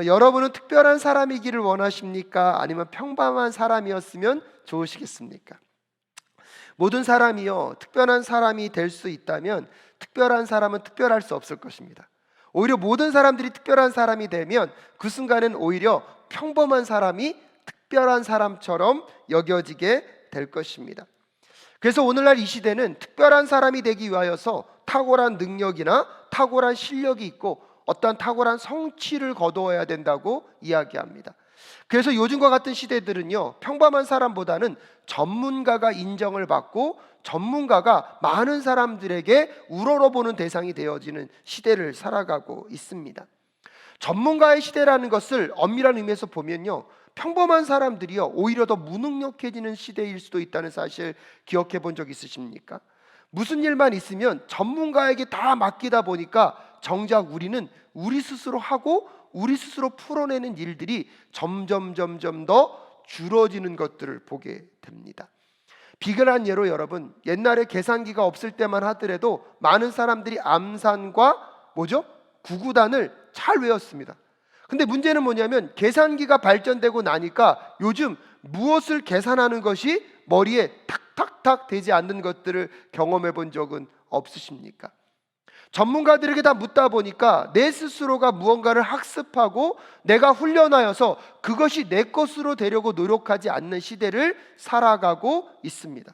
여러분은 특별한 사람이기를 원하십니까? 아니면 평범한 사람이었으면 좋으시겠습니까? 모든 사람이요, 특별한 사람이 될 수 있다면 특별한 사람은 특별할 수 없을 것입니다. 오히려 모든 사람들이 특별한 사람이 되면 그 순간은 오히려 평범한 사람이 특별한 사람처럼 여겨지게 될 것입니다. 그래서 오늘날 이 시대는 특별한 사람이 되기 위하여서 탁월한 능력이나 탁월한 실력이 있고 어떠한 탁월한 성취를 거두어야 된다고 이야기합니다. 그래서 요즘과 같은 시대들은요, 평범한 사람보다는 전문가가 인정을 받고 전문가가 많은 사람들에게 우러러보는 대상이 되어지는 시대를 살아가고 있습니다. 전문가의 시대라는 것을 엄밀한 의미에서 보면요, 평범한 사람들이요 오히려 더 무능력해지는 시대일 수도 있다는 사실 기억해 본 적 있으십니까? 무슨 일만 있으면 전문가에게 다 맡기다 보니까 정작 우리는 우리 스스로 하고 우리 스스로 풀어내는 일들이 점점 더 줄어지는 것들을 보게 됩니다. 비근한 예로 여러분, 옛날에 계산기가 없을 때만 하더라도 많은 사람들이 암산과 구구단을 잘 외웠습니다. 근데 문제는 뭐냐면 계산기가 발전되고 나니까 요즘 무엇을 계산하는 것이 머리에 탁탁탁 되지 않는 것들을 경험해 본 적은 없으십니까? 전문가들에게 다 묻다 보니까 내 스스로가 무언가를 학습하고 내가 훈련하여서 그것이 내 것으로 되려고 노력하지 않는 시대를 살아가고 있습니다.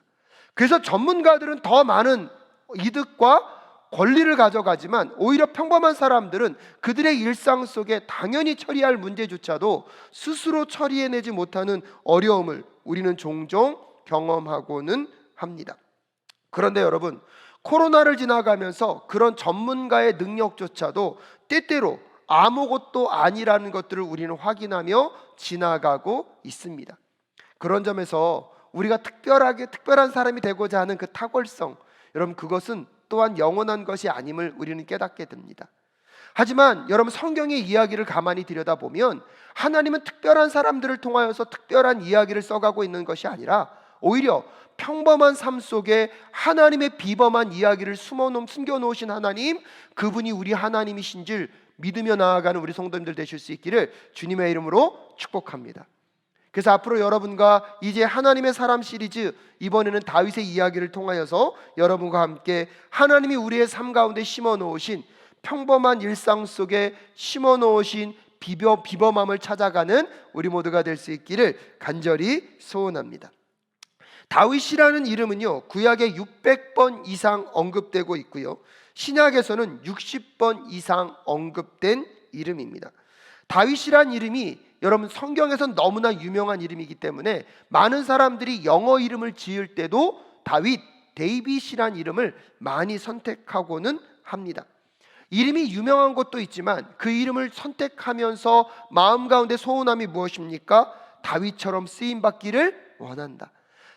그래서 전문가들은 더 많은 이득과 권리를 가져가지만 오히려 평범한 사람들은 그들의 일상 속에 당연히 처리할 문제조차도 스스로 처리해내지 못하는 어려움을 우리는 종종 경험하고는 합니다. 그런데 여러분, 코로나를 지나가면서 그런 전문가의 능력조차도 때때로 아무것도 아니라는 것들을 우리는 확인하며 지나가고 있습니다. 그런 점에서 우리가 특별한 사람이 되고자 하는 그 탁월성, 여러분 그것은 또한 영원한 것이 아님을 우리는 깨닫게 됩니다. 하지만 여러분, 성경의 이야기를 가만히 들여다보면 하나님은 특별한 사람들을 통하여서 특별한 이야기를 써가고 있는 것이 아니라 오히려 평범한 삶 속에 하나님의 비범한 이야기를 숨겨놓으신 하나님, 그분이 우리 하나님이신 줄 믿으며 나아가는 우리 성도님들 되실 수 있기를 주님의 이름으로 축복합니다. 그래서 앞으로 여러분과 이제 하나님의 사람 시리즈, 이번에는 다윗의 이야기를 통하여서 여러분과 함께 하나님이 우리의 삶 가운데 심어놓으신, 평범한 일상 속에 심어놓으신 비범함을 찾아가는 우리 모두가 될 수 있기를 간절히 소원합니다. 다윗이라는 이름은요, 구약에 600번 이상 언급되고 있고요, 신약에서는 60번 이상 언급된 이름입니다. 다윗이란 이름이 여러분 성경에선 너무나 유명한 이름이기 때문에 많은 사람들이 영어 이름을 지을 때도 데이빗이란 이름을 많이 선택하고는 합니다. 이름이 유명한 것도 있지만 그 이름을 선택하면서 마음 가운데 소원함이 무엇입니까? 다윗처럼 쓰임받기를 원한다.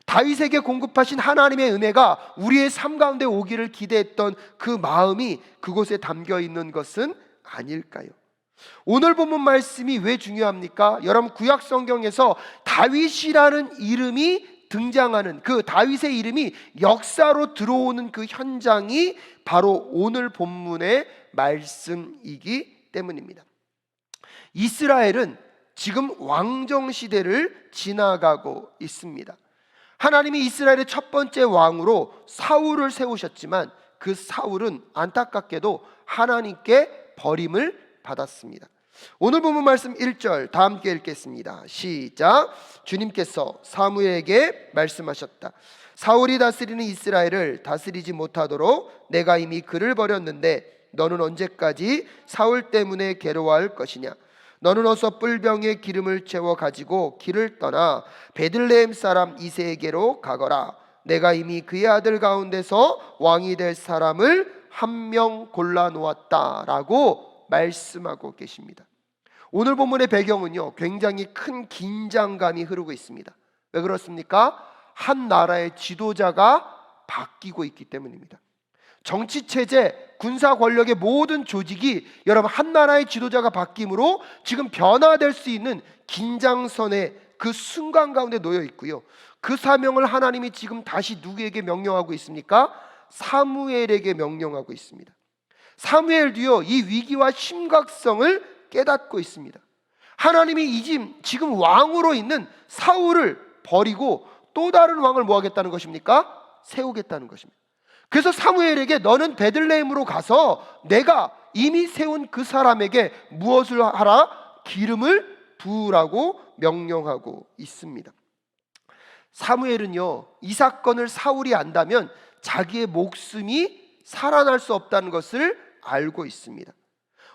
다윗에게 공급하신 하나님의 은혜가 우리의 삶 가운데 오기를 기대했던 그 마음이 그곳에 담겨 있는 것은 아닐까요? 오늘 본문 말씀이 왜 중요합니까? 여러분, 구약 성경에서 다윗이라는 이름이 등장하는, 그 다윗의 이름이 역사로 들어오는 그 현장이 바로 오늘 본문의 말씀이기 때문입니다. 이스라엘은 지금 왕정 시대를 지나가고 있습니다. 하나님이 이스라엘의 첫 번째 왕으로 사울을 세우셨지만 그 사울은 안타깝게도 하나님께 버림을 받았습니다. 오늘 본문 말씀 1절 다 함께 읽겠습니다. 시작. 주님께서 사무엘에게 말씀하셨다. 사울이 다스리는 이스라엘을 다스리지 못하도록 내가 이미 그를 버렸는데 너는 언제까지 사울 때문에 괴로워할 것이냐? 너는 어서 뿔병에 기름을 채워 가지고 길을 떠나 베들레헴 사람 이새에게로 가거라. 내가 이미 그의 아들 가운데서 왕이 될 사람을 한 명 골라 놓았다라고 말씀하고 계십니다. 오늘 본문의 배경은요, 굉장히 큰 긴장감이 흐르고 있습니다. 왜 그렇습니까? 한 나라의 지도자가 바뀌고 있기 때문입니다. 정치 체제, 군사 권력의 모든 조직이 여러분 한 나라의 지도자가 바뀜으로 지금 변화될 수 있는 긴장선의 그 순간 가운데 놓여 있고요, 그 사명을 하나님이 지금 다시 누구에게 명령하고 있습니까? 사무엘에게 명령하고 있습니다. 사무엘도요, 이 위기와 심각성을 깨닫고 있습니다. 하나님이 지금 왕으로 있는 사울을 버리고 또 다른 왕을 뭐 하겠다는 것입니까? 세우겠다는 것입니다. 그래서 사무엘에게 너는 베들레헴으로 가서 내가 이미 세운 그 사람에게 무엇을 하라? 기름을 부으라고 명령하고 있습니다. 사무엘은요, 이 사건을 사울이 안다면 자기의 목숨이 살아날 수 없다는 것을 알고 있습니다.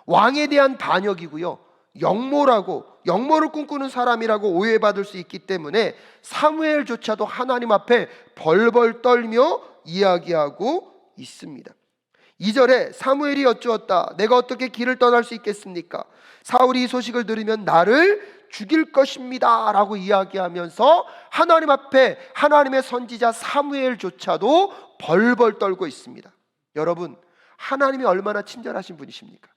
왕에 대한 반역이고요, 영모를 꿈꾸는 사람이라고 오해받을 수 있기 때문에 사무엘조차도 하나님 앞에 벌벌 떨며 이야기하고 있습니다. 2절에 사무엘이 여쭈었다. 내가 어떻게 길을 떠날 수 있겠습니까? 사울이 이 소식을 들으면 나를 죽일 것입니다 라고 이야기하면서 하나님 앞에 하나님의 선지자 사무엘조차도 벌벌 떨고 있습니다. 여러분, 하나님이 얼마나 친절하신 분이십니까?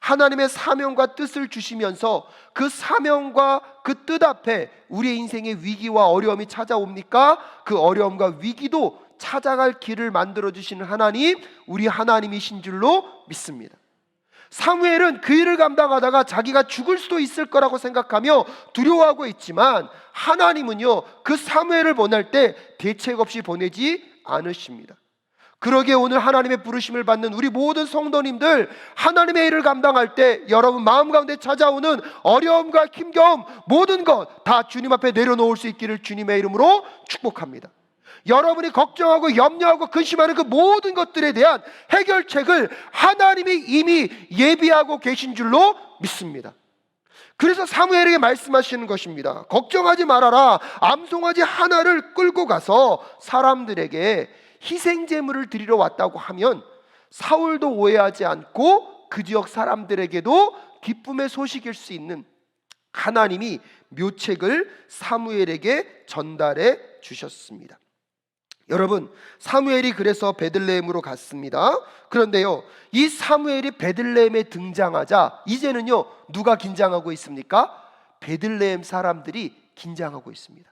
하나님의 사명과 뜻을 주시면서 그 사명과 그 뜻 앞에 우리의 인생의 위기와 어려움이 찾아옵니까? 그 어려움과 위기도 찾아갈 길을 만들어주시는 하나님, 우리 하나님이신 줄로 믿습니다. 사무엘은 그 일을 감당하다가 자기가 죽을 수도 있을 거라고 생각하며 두려워하고 있지만 하나님은요, 그 사무엘을 보낼 때 대책 없이 보내지 않으십니다. 그러기에 오늘 하나님의 부르심을 받는 우리 모든 성도님들, 하나님의 일을 감당할 때 여러분 마음 가운데 찾아오는 어려움과 힘겨움 모든 것 다 주님 앞에 내려놓을 수 있기를 주님의 이름으로 축복합니다. 여러분이 걱정하고 염려하고 근심하는 그 모든 것들에 대한 해결책을 하나님이 이미 예비하고 계신 줄로 믿습니다. 그래서 사무엘에게 말씀하시는 것입니다. 걱정하지 말아라. 암송아지 하나를 끌고 가서 사람들에게 희생 제물을 드리러 왔다고 하면 사울도 오해하지 않고 그 지역 사람들에게도 기쁨의 소식일 수 있는 하나님이 묘책을 사무엘에게 전달해 주셨습니다. 여러분, 사무엘이 그래서 베들레헴으로 갔습니다. 그런데요, 이 사무엘이 베들레헴에 등장하자 이제는요, 누가 긴장하고 있습니까? 베들레헴 사람들이 긴장하고 있습니다.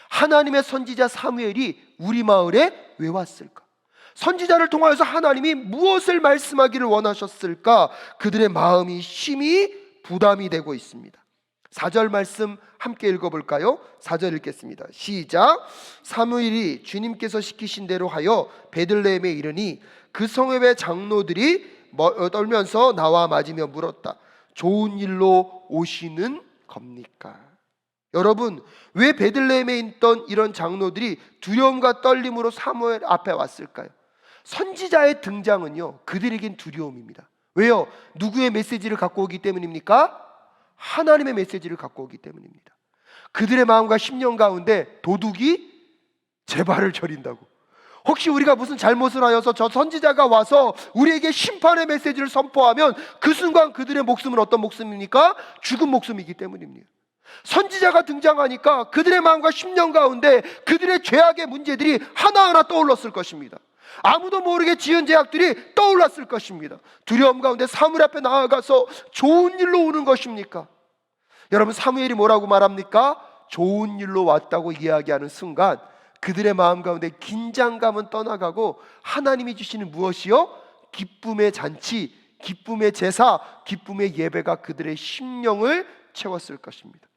하나님의 선지자 사무엘이 우리 마을에 왜 왔을까? 선지자를 통하여서 하나님이 무엇을 말씀하기를 원하셨을까? 그들의 마음이 심히 부담이 되고 있습니다. 4절 말씀 함께 읽어볼까요? 4절 읽겠습니다. 시작. 사무엘이 주님께서 시키신 대로 하여 베들레헴에 이르니 그 성읍의 장로들이 떨면서 나와 맞으며 물었다. 좋은 일로 오시는 겁니까? 여러분, 왜 베들레헴에 있던 이런 장로들이 두려움과 떨림으로 사무엘 앞에 왔을까요? 선지자의 등장은요, 그들에겐 두려움입니다. 왜요? 누구의 메시지를 갖고 오기 때문입니까? 하나님의 메시지를 갖고 오기 때문입니다. 그들의 마음과 심령 가운데 도둑이 제 발을 저린다고, 혹시 우리가 무슨 잘못을 하여서 저 선지자가 와서 우리에게 심판의 메시지를 선포하면 그 순간 그들의 목숨은 어떤 목숨입니까? 죽은 목숨이기 때문입니다. 선지자가 등장하니까 그들의 마음과 심령 가운데 그들의 죄악의 문제들이 하나하나 떠올랐을 것입니다. 아무도 모르게 지은 죄악들이 떠올랐을 것입니다. 두려움 가운데 사무엘 앞에 나아가서 좋은 일로 오는 것입니까? 여러분, 사무엘이 뭐라고 말합니까? 좋은 일로 왔다고 이야기하는 순간 그들의 마음 가운데 긴장감은 떠나가고 하나님이 주시는 무엇이요? 기쁨의 잔치, 기쁨의 제사, 기쁨의 예배가 그들의 심령을 채웠을 것입니다.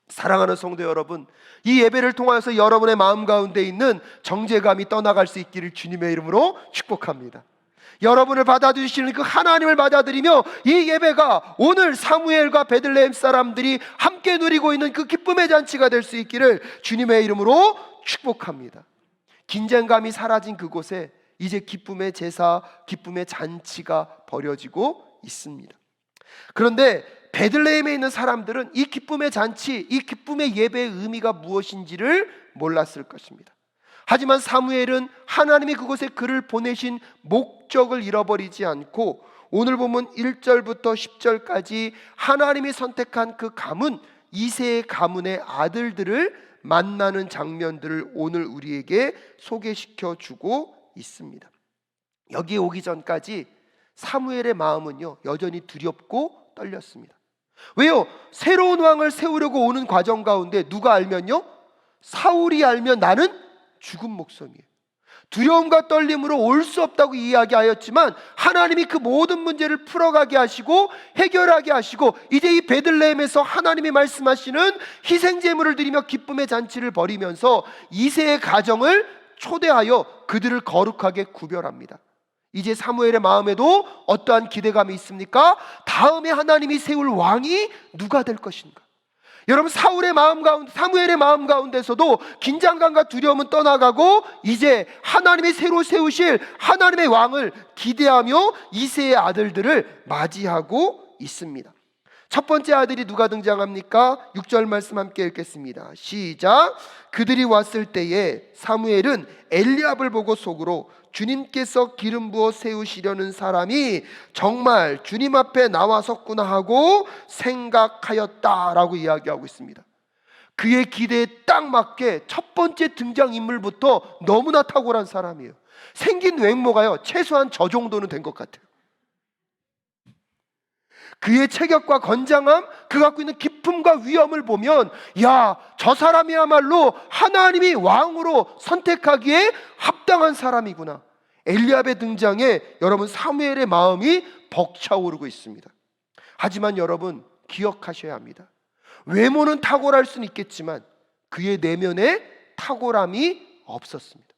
사랑하는 성도 여러분, 이 예배를 통하여서 여러분의 마음 가운데 있는 정죄감이 떠나갈 수 있기를 주님의 이름으로 축복합니다. 여러분을 받아주시는 그 하나님을 받아들이며 이 예배가 오늘 사무엘과 베들레헴 사람들이 함께 누리고 있는 그 기쁨의 잔치가 될 수 있기를 주님의 이름으로 축복합니다. 긴장감이 사라진 그곳에 이제 기쁨의 제사, 기쁨의 잔치가 벌어지고 있습니다. 그런데 베들레헴에 있는 사람들은 이 기쁨의 잔치, 이 기쁨의 예배의 의미가 무엇인지를 몰랐을 것입니다. 하지만 사무엘은 하나님이 그곳에 그를 보내신 목적을 잃어버리지 않고 오늘 보면 1절부터 10절까지 하나님이 선택한 그 가문, 이세의 가문의 아들들을 만나는 장면들을 오늘 우리에게 소개시켜 주고 있습니다. 여기에 오기 전까지 사무엘의 마음은요, 여전히 두렵고 떨렸습니다. 왜요? 새로운 왕을 세우려고 오는 과정 가운데 누가 알면요? 사울이 알면 나는 죽은 목숨이에요. 두려움과 떨림으로 올 수 없다고 이야기하였지만 하나님이 그 모든 문제를 풀어가게 하시고 해결하게 하시고 이제 이 베들레헴에서 하나님이 말씀하시는 희생제물을 드리며 기쁨의 잔치를 벌이면서 이새의 가정을 초대하여 그들을 거룩하게 구별합니다. 이제 사무엘의 마음에도 어떠한 기대감이 있습니까? 다음에 하나님이 세울 왕이 누가 될 것인가? 여러분, 사무엘의 마음 가운데서도 긴장감과 두려움은 떠나가고 이제 하나님이 새로 세우실 하나님의 왕을 기대하며 이새의 아들들을 맞이하고 있습니다. 첫 번째 아들이 누가 등장합니까? 6절 말씀 함께 읽겠습니다. 시작. 그들이 왔을 때에 사무엘은 엘리압을 보고 속으로 주님께서 기름 부어 세우시려는 사람이 정말 주님 앞에 나와섰구나 하고 생각하였다라고 이야기하고 있습니다. 그의 기대에 딱 맞게 첫 번째 등장인물부터 너무나 탁월한 사람이에요. 생긴 외모가요, 최소한 저 정도는 된 것 같아요. 그의 체격과 건장함, 그 갖고 있는 기품과 위엄을 보면 야, 저 사람이야말로 하나님이 왕으로 선택하기에 합당한 사람이구나. 엘리압의 등장에 여러분 사무엘의 마음이 벅차오르고 있습니다. 하지만 여러분 기억하셔야 합니다. 외모는 탁월할 수는 있겠지만 그의 내면에 탁월함이 없었습니다.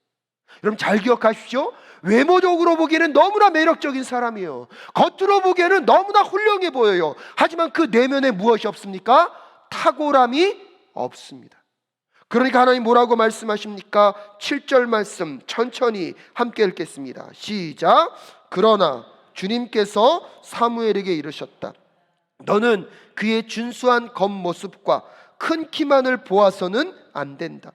여러분 잘 기억하십시오. 외모적으로 보기에는 너무나 매력적인 사람이에요. 겉으로 보기에는 너무나 훌륭해 보여요. 하지만 그 내면에 무엇이 없습니까? 탁월함이 없습니다. 그러니까 하나님 뭐라고 말씀하십니까? 7절 말씀 천천히 함께 읽겠습니다. 시작. 그러나 주님께서 사무엘에게 이르셨다. 너는 그의 준수한 겉모습과 큰 키만을 보아서는 안 된다.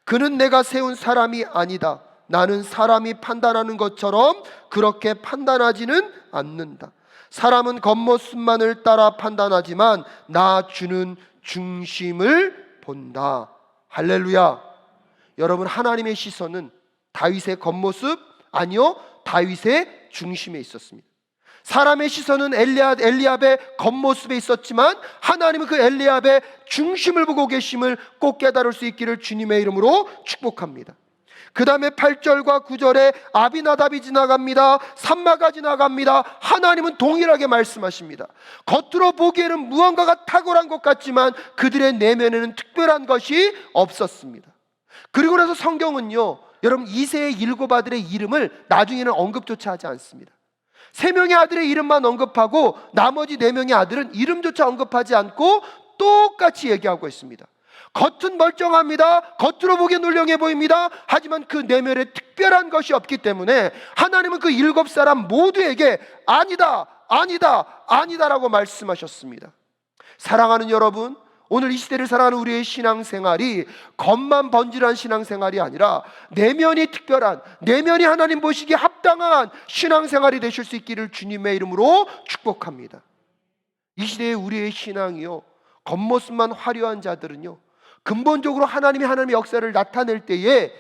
그는 내가 세운 사람이 아니다. 나는 사람이 판단하는 것처럼 그렇게 판단하지는 않는다. 사람은 겉모습만을 따라 판단하지만 나 주는 중심을 본다. 할렐루야. 여러분 하나님의 시선은 다윗의 겉모습 아니요, 다윗의 중심에 있었습니다. 사람의 시선은 엘리압의 겉모습에 있었지만 하나님은 그 엘리압의 중심을 보고 계심을 꼭 깨달을 수 있기를 주님의 이름으로 축복합니다. 그 다음에 8절과 9절에 아비나답이 지나갑니다. 삼마가 지나갑니다. 하나님은 동일하게 말씀하십니다. 겉으로 보기에는 무언가가 탁월한 것 같지만 그들의 내면에는 특별한 것이 없었습니다. 그리고 나서 성경은요, 여러분 이새의 7 아들의 이름을 나중에는 언급조차 하지 않습니다. 3명의 아들의 이름만 언급하고 나머지 4명의 아들은 이름조차 언급하지 않고 똑같이 얘기하고 있습니다. 겉은 멀쩡합니다. 겉으로 보기엔 훌륭해 보입니다. 하지만 그 내면에 특별한 것이 없기 때문에 하나님은 그 7사람 모두에게 아니다, 아니다, 아니다라고 말씀하셨습니다. 사랑하는 여러분, 오늘 이 시대를 살아가는 우리의 신앙생활이 겉만 번질한 신앙생활이 아니라 내면이 특별한, 내면이 하나님 보시기에 합당한 신앙생활이 되실 수 있기를 주님의 이름으로 축복합니다. 이 시대의 우리의 신앙이요, 겉모습만 화려한 자들은요, 근본적으로 하나님의 역사를 나타낼 때에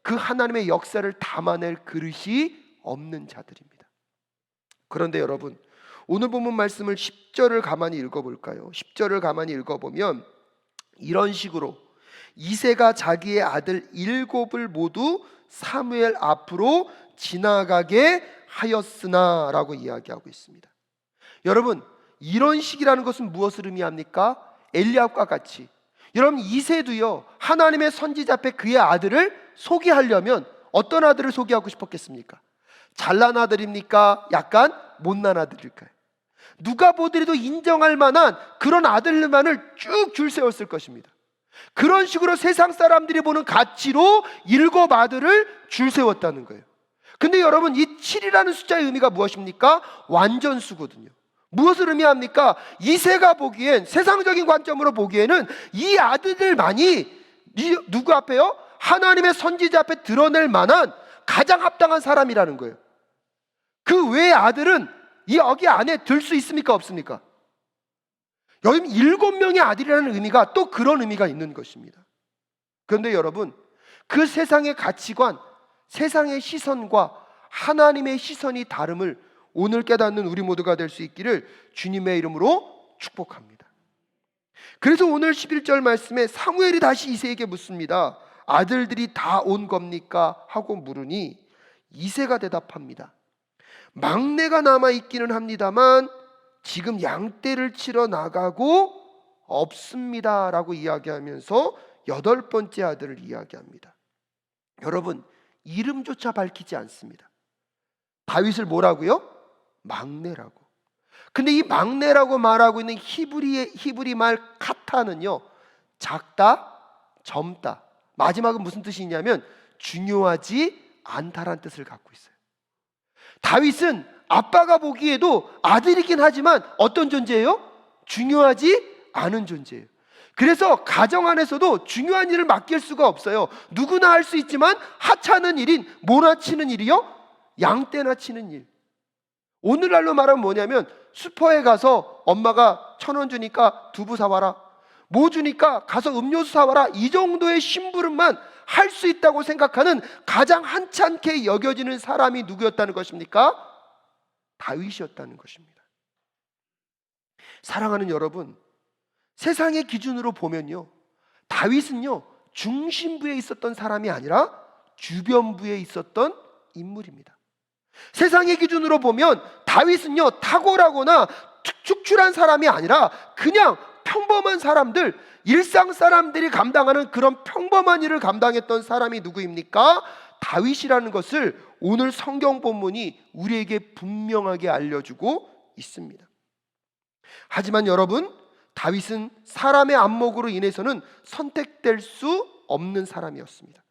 그 하나님의 역사를 담아낼 그릇이 없는 자들입니다. 그런데 여러분, 오늘 본문 말씀을 10절을 가만히 읽어볼까요? 10절을 가만히 읽어보면 이런 식으로 이새가 자기의 아들 7을 모두 사무엘 앞으로 지나가게 하였으나 라고 이야기하고 있습니다. 여러분, 이런 식이라는 것은 무엇을 의미합니까? 엘리압과 같이 여러분 이새도요, 하나님의 선지자 앞에 그의 아들을 소개하려면 어떤 아들을 소개하고 싶었겠습니까? 잘난 아들입니까? 약간 못난 아들일까요? 누가 보더라도 인정할 만한 그런 아들만을 쭉 줄 세웠을 것입니다. 그런 식으로 세상 사람들이 보는 가치로 7 아들을 줄 세웠다는 거예요. 근데 여러분 이 7이라는 숫자의 의미가 무엇입니까? 완전수거든요. 무엇을 의미합니까? 이새가 보기엔, 세상적인 관점으로 보기에는 이 아들들만이 누구 앞에요? 하나님의 선지자 앞에 드러낼 만한 가장 합당한 사람이라는 거예요. 그 외의 아들은 여기 안에 들 수 있습니까? 없습니까? 여기 7명의 아들이라는 의미가 또 그런 의미가 있는 것입니다. 그런데 여러분, 그 세상의 가치관, 세상의 시선과 하나님의 시선이 다름을 오늘 깨닫는 우리 모두가 될 수 있기를 주님의 이름으로 축복합니다. 그래서 오늘 11절 말씀에 사무엘이 다시 이새에게 묻습니다. 아들들이 다 온 겁니까? 하고 물으니 이새가 대답합니다. 막내가 남아 있기는 합니다만 지금 양떼를 치러 나가고 없습니다 라고 이야기하면서 8번째 아들을 이야기합니다. 여러분, 이름조차 밝히지 않습니다. 다윗을 뭐라고요? 막내라고. 근데 이 막내라고 말하고 있는 히브리 말 카타는요, 작다, 젊다. 마지막은 무슨 뜻이 있냐면 중요하지 않다란 뜻을 갖고 있어요. 다윗은 아빠가 보기에도 아들이긴 하지만 어떤 존재예요? 중요하지 않은 존재예요. 그래서 가정 안에서도 중요한 일을 맡길 수가 없어요. 누구나 할 수 있지만 하찮은 일인 뭐나 치는 일이요? 양떼나 치는 일. 오늘날로 말하면 뭐냐면 슈퍼에 가서 엄마가 1,000원 주니까 두부 사와라, 뭐 주니까 가서 음료수 사와라, 이 정도의 심부름만 할 수 있다고 생각하는 가장 한찮게 여겨지는 사람이 누구였다는 것입니까? 다윗이었다는 것입니다. 사랑하는 여러분, 세상의 기준으로 보면요, 다윗은요 중심부에 있었던 사람이 아니라 주변부에 있었던 인물입니다. 세상의 기준으로 보면 다윗은요 탁월하거나 축출한 사람이 아니라 그냥 평범한 사람들, 일상 사람들이 감당하는 그런 평범한 일을 감당했던 사람이 누구입니까? 다윗이라는 것을 오늘 성경 본문이 우리에게 분명하게 알려주고 있습니다. 하지만 여러분, 다윗은 사람의 안목으로 인해서는 선택될 수 없는 사람이었습니다.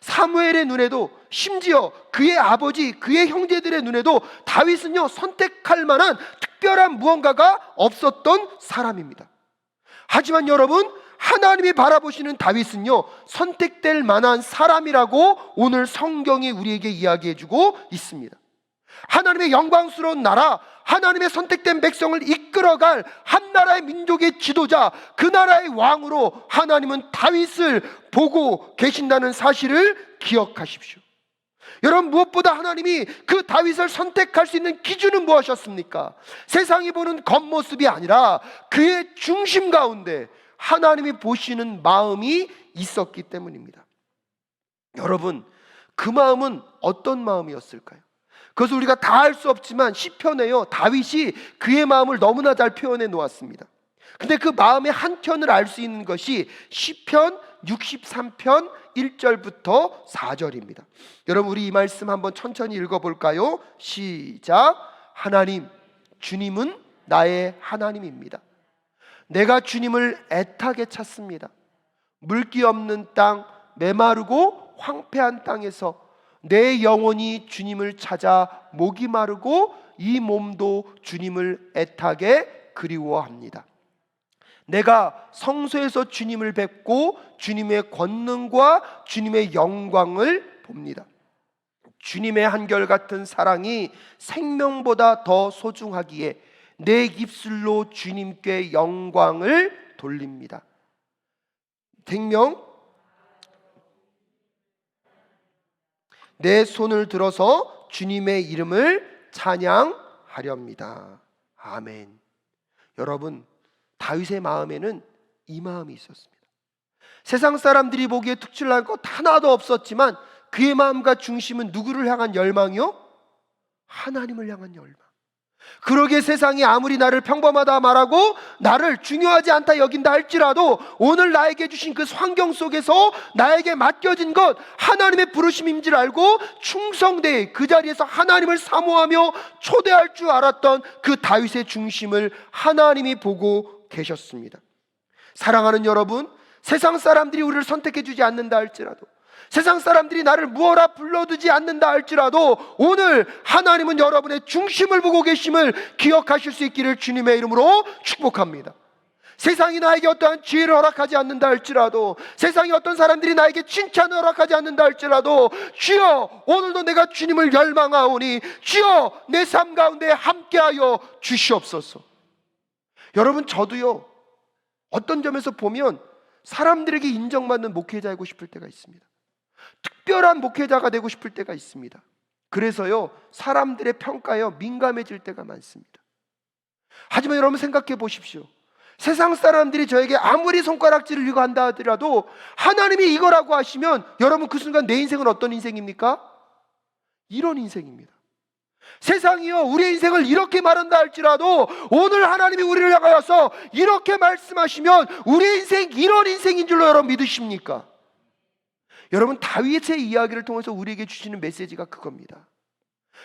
사무엘의 눈에도, 심지어 그의 아버지, 그의 형제들의 눈에도 다윗은요 선택할 만한 특별한 무언가가 없었던 사람입니다. 하지만 여러분, 하나님이 바라보시는 다윗은요 선택될 만한 사람이라고 오늘 성경이 우리에게 이야기해주고 있습니다. 하나님의 영광스러운 나라, 하나님의 선택된 백성을 이끌어갈 한 나라의 민족의 지도자, 그 나라의 왕으로 하나님은 다윗을 보고 계신다는 사실을 기억하십시오. 여러분, 무엇보다 하나님이 그 다윗을 선택할 수 있는 기준은 무엇이었습니까? 세상이 보는 겉모습이 아니라 그의 중심 가운데 하나님이 보시는 마음이 있었기 때문입니다. 여러분, 그 마음은 어떤 마음이었을까요? 그것을 우리가 다 알 수 없지만 시편에요 다윗이 그의 마음을 너무나 잘 표현해 놓았습니다. 근데 그 마음의 한켠을 알 수 있는 것이 시편 63편 1절부터 4절입니다. 여러분, 우리 이 말씀 한번 천천히 읽어볼까요? 시작. 하나님, 주님은 나의 하나님입니다. 내가 주님을 애타게 찾습니다. 물기 없는 땅, 메마르고 황폐한 땅에서 내 영혼이 주님을 찾아 목이 마르고 이 몸도 주님을 애타게 그리워합니다. 내가 성소에서 주님을 뵙고 주님의 권능과 주님의 영광을 봅니다. 주님의 한결같은 사랑이 생명보다 더 소중하기에 내 입술로 주님께 영광을 돌립니다. 생명, 내 손을 들어서 주님의 이름을 찬양하렵니다. 아멘. 여러분, 다윗의 마음에는 이 마음이 있었습니다. 세상 사람들이 보기에 특출난 것 하나도 없었지만 그의 마음과 중심은 누구를 향한 열망이요? 하나님을 향한 열망. 그러기에 세상이 아무리 나를 평범하다 말하고 나를 중요하지 않다 여긴다 할지라도 오늘 나에게 주신 그 환경 속에서 나에게 맡겨진 것 하나님의 부르심인 줄 알고 충성되이 그 자리에서 하나님을 사모하며 초대할 줄 알았던 그 다윗의 중심을 하나님이 보고 계셨습니다. 사랑하는 여러분, 세상 사람들이 우리를 선택해 주지 않는다 할지라도, 세상 사람들이 나를 무어라 불러두지 않는다 할지라도 오늘 하나님은 여러분의 중심을 보고 계심을 기억하실 수 있기를 주님의 이름으로 축복합니다. 세상이 나에게 어떠한 지혜를 허락하지 않는다 할지라도, 세상이 어떤 사람들이 나에게 칭찬을 허락하지 않는다 할지라도, 주여 오늘도 내가 주님을 열망하오니 주여 내 삶 가운데 함께하여 주시옵소서. 여러분, 저도요 어떤 점에서 보면 사람들에게 인정받는 목회자이고 싶을 때가 있습니다. 특별한 목회자가 되고 싶을 때가 있습니다. 그래서요 사람들의 평가에 민감해질 때가 많습니다. 하지만 여러분 생각해 보십시오. 세상 사람들이 저에게 아무리 손가락질을 이고 한다 하더라도 하나님이 이거라고 하시면 여러분 그 순간 내 인생은 어떤 인생입니까? 이런 인생입니다. 세상이요 우리의 인생을 이렇게 말한다 할지라도 오늘 하나님이 우리를 향하여서 이렇게 말씀하시면 우리의 인생 이런 인생인 줄로 여러분 믿으십니까? 여러분 다윗의 이야기를 통해서 우리에게 주시는 메시지가 그겁니다.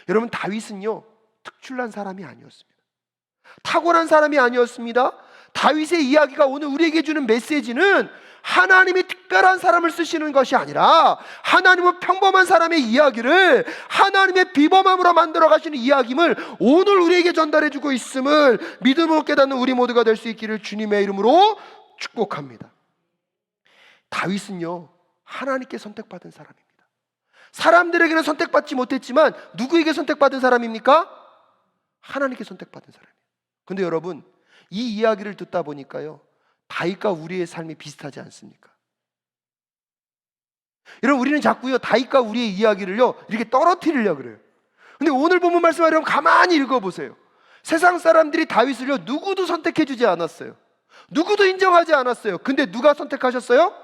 여러분 다윗은요 특출난 사람이 아니었습니다. 탁월한 사람이 아니었습니다. 다윗의 이야기가 오늘 우리에게 주는 메시지는 하나님이 특별한 사람을 쓰시는 것이 아니라 하나님은 평범한 사람의 이야기를 하나님의 비범함으로 만들어 가시는 이야기임을 오늘 우리에게 전달해 주고 있음을 믿음으로 깨닫는 우리 모두가 될 수 있기를 주님의 이름으로 축복합니다. 다윗은요 하나님께 선택받은 사람입니다. 사람들에게는 선택받지 못했지만 누구에게 선택받은 사람입니까? 하나님께 선택받은 사람이에요. 근데 여러분 이 이야기를 듣다 보니까요 다윗과 우리의 삶이 비슷하지 않습니까? 여러분 우리는 자꾸요 다윗과 우리의 이야기를요 이렇게 떨어뜨리려고 그래요. 근데 오늘 본문 말씀을 여러분 가만히 읽어보세요. 세상 사람들이 다윗을요 누구도 선택해주지 않았어요. 누구도 인정하지 않았어요. 근데 누가 선택하셨어요?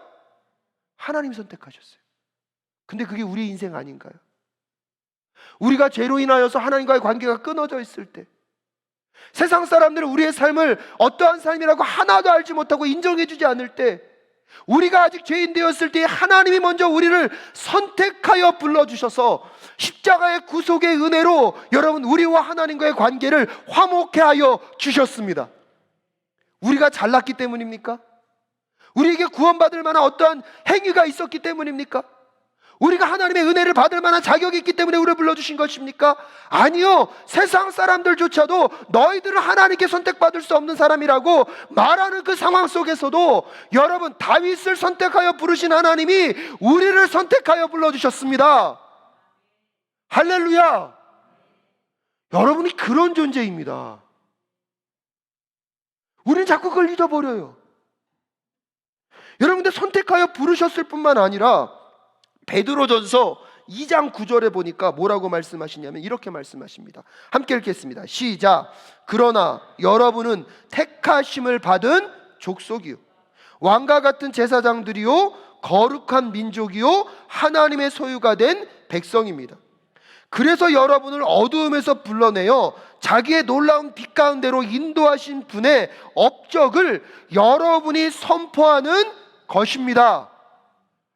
하나님이 선택하셨어요. 근데 그게 우리의 인생 아닌가요? 우리가 죄로 인하여서 하나님과의 관계가 끊어져 있을 때 세상 사람들은 우리의 삶을 어떠한 삶이라고 하나도 알지 못하고 인정해주지 않을 때 우리가 아직 죄인 되었을 때 하나님이 먼저 우리를 선택하여 불러주셔서 십자가의 구속의 은혜로 여러분 우리와 하나님과의 관계를 화목해 하여 주셨습니다. 우리가 잘났기 때문입니까? 우리에게 구원받을 만한 어떠한 행위가 있었기 때문입니까? 우리가 하나님의 은혜를 받을 만한 자격이 있기 때문에 우리를 불러주신 것입니까? 아니요. 세상 사람들조차도 너희들은 하나님께 선택받을 수 없는 사람이라고 말하는 그 상황 속에서도 여러분 다윗을 선택하여 부르신 하나님이 우리를 선택하여 불러주셨습니다. 할렐루야. 여러분이 그런 존재입니다. 우리는 자꾸 그걸 잊어버려요. 여러분들 선택하여 부르셨을 뿐만 아니라 베드로전서 2장 9절에 보니까 뭐라고 말씀하시냐면 이렇게 말씀하십니다. 함께 읽겠습니다. 시작. 그러나 여러분은 택하심을 받은 족속이요 왕과 같은 제사장들이요 거룩한 민족이요 하나님의 소유가 된 백성입니다. 그래서 여러분을 어두움에서 불러내어 자기의 놀라운 빛 가운데로 인도하신 분의 업적을 여러분이 선포하는 것입니다.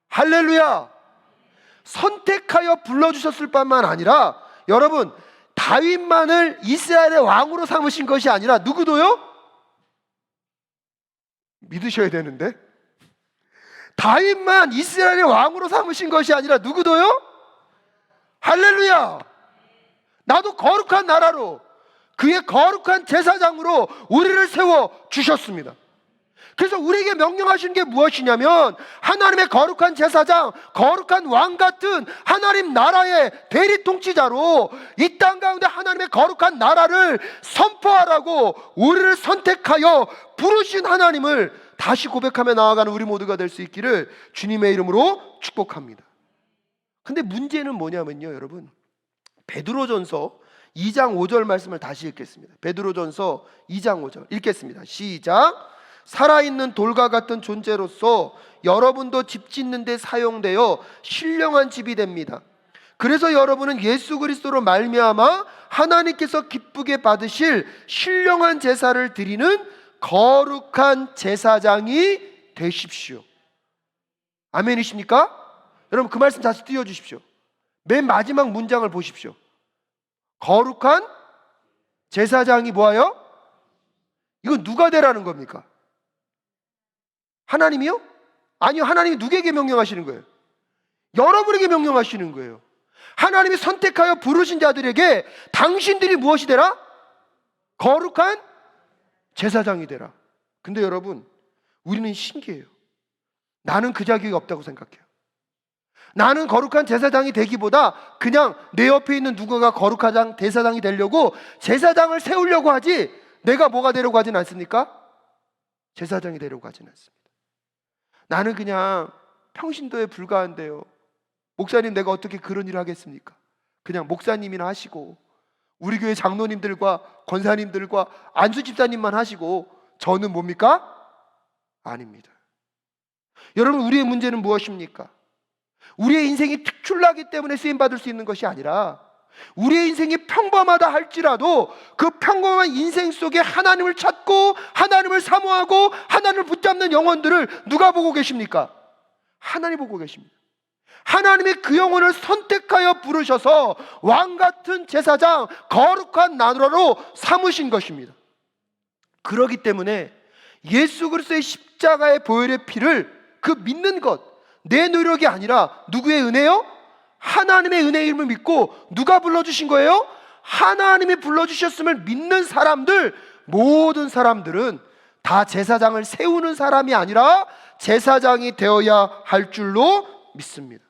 할렐루야. 선택하여 불러주셨을 뿐만 아니라 여러분 다윗만을 이스라엘의 왕으로 삼으신 것이 아니라 누구도요? 믿으셔야 되는데 다윗만 이스라엘의 왕으로 삼으신 것이 아니라 누구도요? 할렐루야. 나도 거룩한 나라로 그의 거룩한 제사장으로 우리를 세워 주셨습니다. 그래서 우리에게 명령하시는 게 무엇이냐면 하나님의 거룩한 제사장, 거룩한 왕 같은 하나님 나라의 대리 통치자로 이 땅 가운데 하나님의 거룩한 나라를 선포하라고 우리를 선택하여 부르신 하나님을 다시 고백하며 나아가는 우리 모두가 될 수 있기를 주님의 이름으로 축복합니다. 근데 문제는 뭐냐면요 여러분 베드로전서 2장 5절 말씀을 다시 읽겠습니다. 베드로전서 2장 5절 읽겠습니다. 시작. 살아있는 돌과 같은 존재로서 여러분도 집 짓는 데 사용되어 신령한 집이 됩니다. 그래서 여러분은 예수 그리스도로 말미암아 하나님께서 기쁘게 받으실 신령한 제사를 드리는 거룩한 제사장이 되십시오. 아멘이십니까? 여러분 그 말씀 다시 띄워주십시오. 맨 마지막 문장을 보십시오. 거룩한 제사장이 뭐예요? 이건 누가 되라는 겁니까? 하나님이요? 아니요. 하나님이 누구에게 명령하시는 거예요? 여러분에게 명령하시는 거예요. 하나님이 선택하여 부르신 자들에게 당신들이 무엇이 되라? 거룩한 제사장이 되라. 근데 여러분 우리는 신기해요. 나는 그 자격이 없다고 생각해요. 나는 거룩한 제사장이 되기보다 그냥 내 옆에 있는 누군가 거룩한 제사장이 되려고 제사장을 세우려고 하지 내가 뭐가 되려고 하진 않습니까? 제사장이 되려고 하진 않습니다. 나는 그냥 평신도에 불과한데요. 목사님 내가 어떻게 그런 일을 하겠습니까? 그냥 목사님이나 하시고 우리 교회 장로님들과 권사님들과 안수 집사님만 하시고 저는 뭡니까? 아닙니다. 여러분, 우리의 문제는 무엇입니까? 우리의 인생이 특출나기 때문에 쓰임받을 수 있는 것이 아니라 우리의 인생이 평범하다 할지라도 그 평범한 인생 속에 하나님을 찾고 하나님을 사모하고 하나님을 붙잡는 영혼들을 누가 보고 계십니까? 하나님 보고 계십니다. 하나님이 그 영혼을 선택하여 부르셔서 왕같은 제사장, 거룩한 나라로 삼으신 것입니다. 그렇기 때문에 예수 그리스도의 십자가의 보혈의 피를 그 믿는 것, 내 노력이 아니라 누구의 은혜요? 하나님의 은혜의 이름을 믿고 누가 불러주신 거예요? 하나님이 불러주셨음을 믿는 사람들, 모든 사람들은 다 제사장을 세우는 사람이 아니라 제사장이 되어야 할 줄로 믿습니다.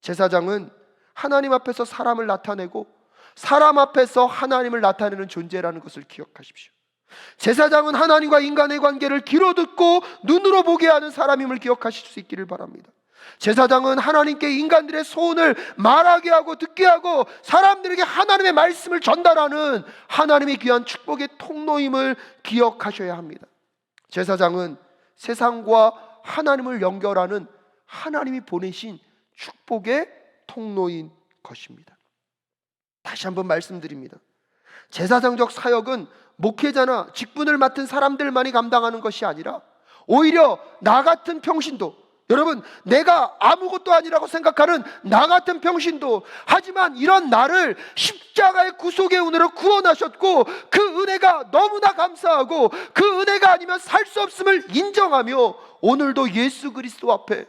제사장은 하나님 앞에서 사람을 나타내고 사람 앞에서 하나님을 나타내는 존재라는 것을 기억하십시오. 제사장은 하나님과 인간의 관계를 귀로 듣고 눈으로 보게 하는 사람임을 기억하실 수 있기를 바랍니다. 제사장은 하나님께 인간들의 소원을 말하게 하고 듣게 하고 사람들에게 하나님의 말씀을 전달하는 하나님의 귀한 축복의 통로임을 기억하셔야 합니다. 제사장은 세상과 하나님을 연결하는 하나님이 보내신 축복의 통로인 것입니다. 다시 한번 말씀드립니다. 제사장적 사역은 목회자나 직분을 맡은 사람들만이 감당하는 것이 아니라 오히려 나 같은 평신도, 여러분, 내가 아무것도 아니라고 생각하는 나 같은 평신도, 하지만 이런 나를 십자가의 구속의 은혜로 구원하셨고 그 은혜가 너무나 감사하고 그 은혜가 아니면 살 수 없음을 인정하며 오늘도 예수 그리스도 앞에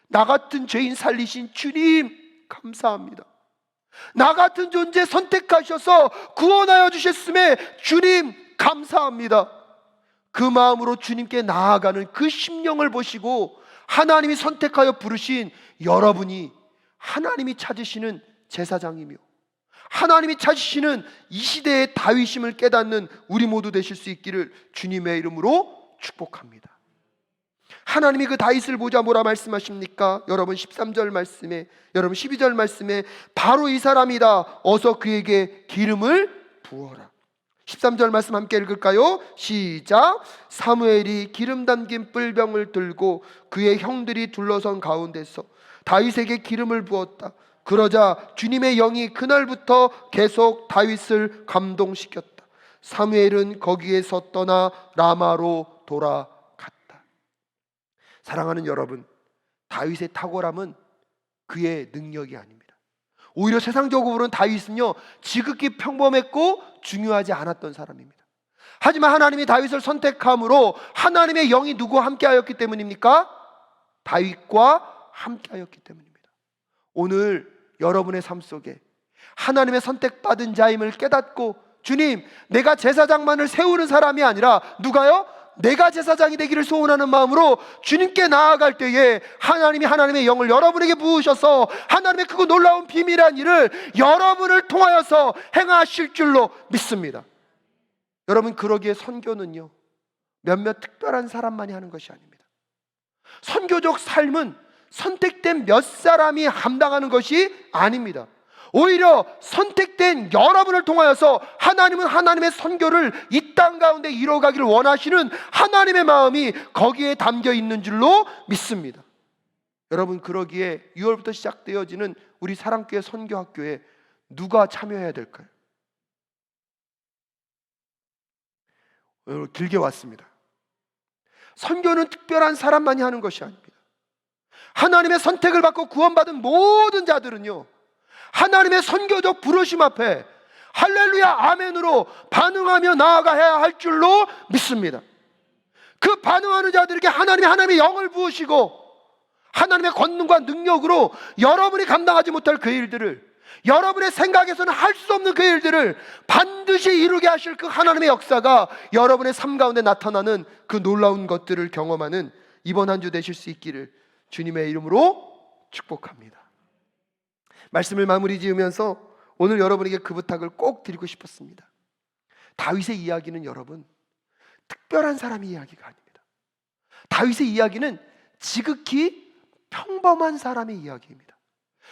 나 같은 죄인 살리신 주님 감사합니다. 나 같은 존재 선택하셔서 구원하여 주셨음에 주님 감사합니다. 그 마음으로 주님께 나아가는 그 심령을 보시고 하나님이 선택하여 부르신 여러분이 하나님이 찾으시는 제사장이며 하나님이 찾으시는 이 시대의 다윗임을 깨닫는 우리 모두 되실 수 있기를 주님의 이름으로 축복합니다. 하나님이 그 다윗을 보자 뭐라 말씀하십니까? 여러분 13절 말씀에, 여러분 12절 말씀에 바로 이 사람이다, 어서 그에게 기름을 부어라. 13절 말씀 함께 읽을까요? 시작. 사무엘이 기름 담긴 뿔병을 들고 그의 형들이 둘러선 가운데서 다윗에게 기름을 부었다. 그러자 주님의 영이 그날부터 계속 다윗을 감동시켰다. 사무엘은 거기에서 떠나 라마로 돌아갔다. 사랑하는 여러분, 다윗의 탁월함은 그의 능력이 아닙니다. 오히려 세상적으로는 다윗은요 지극히 평범했고 중요하지 않았던 사람입니다. 하지만 하나님이 다윗을 선택함으로 하나님의 영이 누구와 함께하였기 때문입니까? 다윗과 함께하였기 때문입니다. 오늘 여러분의 삶 속에 하나님의 선택받은 자임을 깨닫고 주님, 내가 제사장만을 세우는 사람이 아니라 누가요? 내가 제사장이 되기를 소원하는 마음으로 주님께 나아갈 때에 하나님이 하나님의 영을 여러분에게 부으셔서 하나님의 크고 놀라운 비밀한 일을 여러분을 통하여서 행하실 줄로 믿습니다. 여러분, 그러기에 선교는요 몇몇 특별한 사람만이 하는 것이 아닙니다. 선교적 삶은 선택된 몇 사람이 감당하는 것이 아닙니다. 오히려 선택된 여러분을 통하여서 하나님은 하나님의 선교를 이 땅 가운데 이루어가기를 원하시는 하나님의 마음이 거기에 담겨 있는 줄로 믿습니다. 여러분, 그러기에 6월부터 시작되어지는 우리 사랑교회 선교학교에 누가 참여해야 될까요? 길게 왔습니다. 선교는 특별한 사람만이 하는 것이 아닙니다. 하나님의 선택을 받고 구원받은 모든 자들은요 하나님의 선교적 부르심 앞에 할렐루야 아멘으로 반응하며 나아가야 할 줄로 믿습니다. 그 반응하는 자들에게 하나님의 영을 부으시고 하나님의 권능과 능력으로 여러분이 감당하지 못할 그 일들을, 여러분의 생각에서는 할 수 없는 그 일들을 반드시 이루게 하실 그 하나님의 역사가 여러분의 삶 가운데 나타나는 그 놀라운 것들을 경험하는 이번 한 주 되실 수 있기를 주님의 이름으로 축복합니다. 말씀을 마무리 지으면서 오늘 여러분에게 그 부탁을 꼭 드리고 싶었습니다. 다윗의 이야기는 여러분 특별한 사람의 이야기가 아닙니다. 다윗의 이야기는 지극히 평범한 사람의 이야기입니다.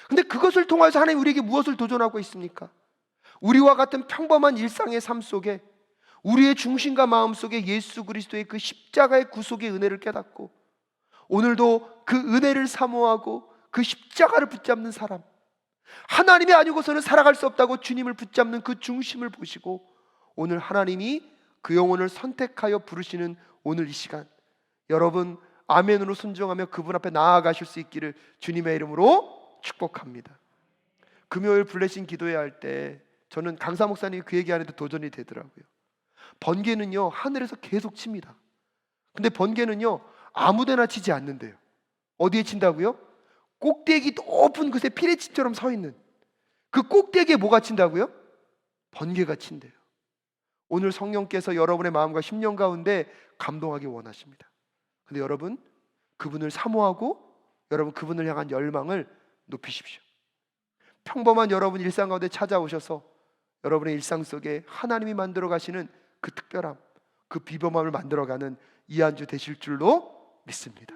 근데 그것을 통해서 하나님 우리에게 무엇을 도전하고 있습니까? 우리와 같은 평범한 일상의 삶 속에 우리의 중심과 마음속에 예수 그리스도의 그 십자가의 구속의 은혜를 깨닫고 오늘도 그 은혜를 사모하고 그 십자가를 붙잡는 사람, 하나님이 아니고서는 살아갈 수 없다고 주님을 붙잡는 그 중심을 보시고 오늘 하나님이 그 영혼을 선택하여 부르시는 오늘 이 시간, 여러분 아멘으로 순종하며 그분 앞에 나아가실 수 있기를 주님의 이름으로 축복합니다. 금요일 블레싱 기도회할 할 때 저는 강사 목사님이 그 얘기하는데 도전이 되더라고요. 번개는요 하늘에서 계속 칩니다. 근데 번개는요 아무데나 치지 않는데요. 어디에 친다고요? 꼭대기 높은 곳에 피레침처럼 서 있는 그 꼭대기에 뭐가 친다고요? 번개가 친대요. 오늘 성령께서 여러분의 마음과 심령 가운데 감동하기 원하십니다. 근데 여러분 그분을 사모하고 여러분 그분을 향한 열망을 높이십시오. 평범한 여러분 일상 가운데 찾아오셔서 여러분의 일상 속에 하나님이 만들어 가시는 그 특별함, 그 비범함을 만들어가는 이 한 주 되실 줄로 믿습니다.